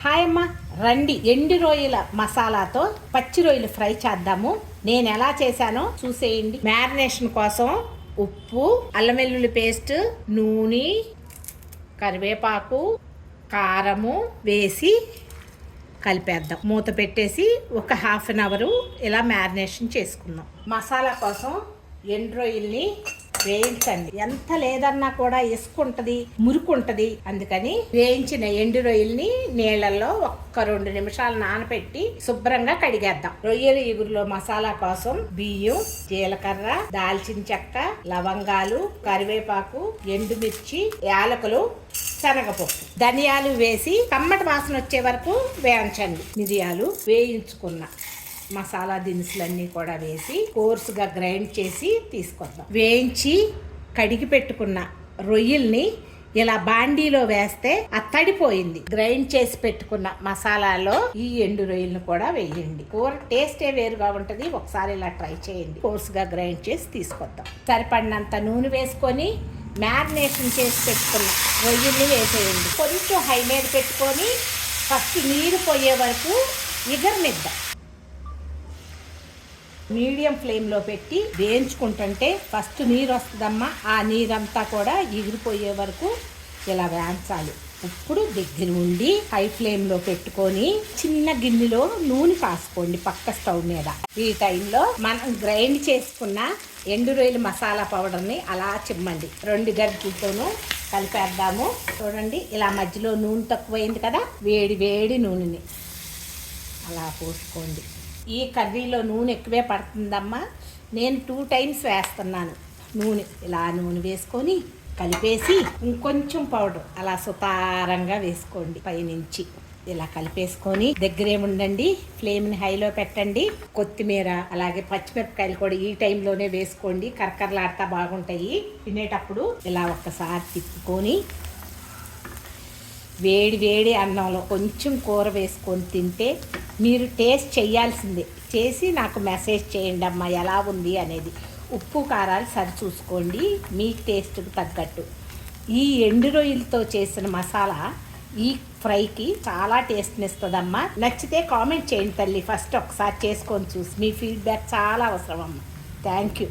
Hi అమ్మ, రండి ఎండు రొయ్యల మసాలాతో పచ్చి రొయ్యలు ఫ్రై చేద్దాము. నేను ఎలా చేశానో చూసేయండి. మ్యారినేషన్ కోసం ఉప్పు, అల్లం వెల్లుల్లి పేస్ట్, నూనె, కరివేపాకు, కారము వేసి కలిపేద్దాం. మూత పెట్టేసి ఒక హాఫ్ అన్ అవర్ ఇలా మ్యారినేషన్ చేసుకుందాం. మసాలా కోసం ఎండు రొయ్యల్ని వేయించండి. ఎంత లేదన్నా కూడా ఇసుకుంటది, మురుకుంటది. అందుకని వేయించిన ఎండు రొయ్యల్ని నీళ్ళల్లో ఒక్క 2 నిమిషాలు నానబెట్టి శుభ్రంగా కడిగేద్దాం. రొయ్యల ఇగురులో మసాలా కోసం బియ్యం, జీలకర్ర, దాల్చిన చెక్క, లవంగాలు, కరివేపాకు, ఎండుమిర్చి, యాలకులు, శనగపప్పు, ధనియాలు వేసి కమ్మటి వాసన వచ్చే వరకు వేయించండి. మిరియాలు వేయించుకున్న మసాలా దినుసులన్నీ కూడా వేసి కోర్సుగా గ్రైండ్ చేసి తీసుకొద్దాం. వేయించి కడిగి పెట్టుకున్న రొయ్యల్ని ఇలా బాండీలో వేస్తే అది తడిపోయింది. గ్రైండ్ చేసి పెట్టుకున్న మసాలాలో ఈ ఎండు రొయ్యలను కూడా వేయండి. కూర టేస్టే వేరుగా ఉంటుంది. ఒకసారి ఇలా ట్రై చేయండి. కోర్సుగా గ్రైండ్ చేసి తీసుకొద్దాం. సరిపడినంత నూనె వేసుకొని మ్యారినేషన్ చేసి పెట్టుకున్న రొయ్యల్ని వేసేయండి. కొంచెం హై మీద పెట్టుకొని ఫస్ట్ నీరు పోయే వరకు ఎగరనిద్దాం. మీడియం ఫ్లేమ్లో పెట్టి వేయించుకుంటుంటే ఫస్ట్ నీరు వస్తుందమ్మా. ఆ నీరంతా కూడా ఎగిరిపోయే వరకు ఇలా వేయించాలి. ఇప్పుడు దగ్గర ఉండి హై ఫ్లేమ్లో పెట్టుకొని చిన్న గిన్నెలో నూనె కాసుకోండి పక్క స్టవ్ మీద. ఈ టైంలో మనం గ్రైండ్ చేసుకున్న ఎండు రొయ్యల మసాలా పౌడర్ని అలా చిమ్మండి. 2 గరిటెలతోనూ కలిపేద్దాము. చూడండి, ఇలా మధ్యలో నూనె తక్కువైంది కదా, వేడి వేడి నూనెని అలా పోసుకోండి. ఈ కర్రీలో నూనె ఎక్కువే పడుతుందమ్మా. నేను 2 టైమ్స్ వేస్తున్నాను నూనె. ఇలా నూనె వేసుకొని కలిపేసి ఇంకొంచెం పౌడర్ అలా సుతారంగా వేసుకోండి పైనుంచి. ఇలా కలిపేసుకొని దగ్గరే ఉండండి. ఫ్లేమ్ని హైలో పెట్టండి. కొత్తిమీర అలాగే పచ్చిమిరపకాయలు కూడా ఈ టైంలోనే వేసుకోండి. కరకరలాడుతా బాగుంటాయి. తినేటప్పుడు ఇలా ఒక్కసారి తిప్పుకొని వేడి వేడి అన్నంలో కొంచెం కూర వేసుకొని తింటే మీరు టేస్ట్ చేయాల్సిందే. చేసి నాకు మెసేజ్ చేయండి అమ్మా ఎలా ఉంది అనేది. ఉప్పు కారాలు సరి చూసుకోండి మీ టేస్ట్కి తగ్గట్టు. ఈ ఎండు రొయ్యలతో చేసిన మసాలా ఈ ఫ్రైకి చాలా టేస్ట్ని ఇస్తుందమ్మా. నచ్చితే కామెంట్ చేయండి తల్లి. ఫస్ట్ ఒకసారి చేసుకొని చూసి మీ ఫీడ్బ్యాక్ చాలా అవసరం అమ్మా. Thank you.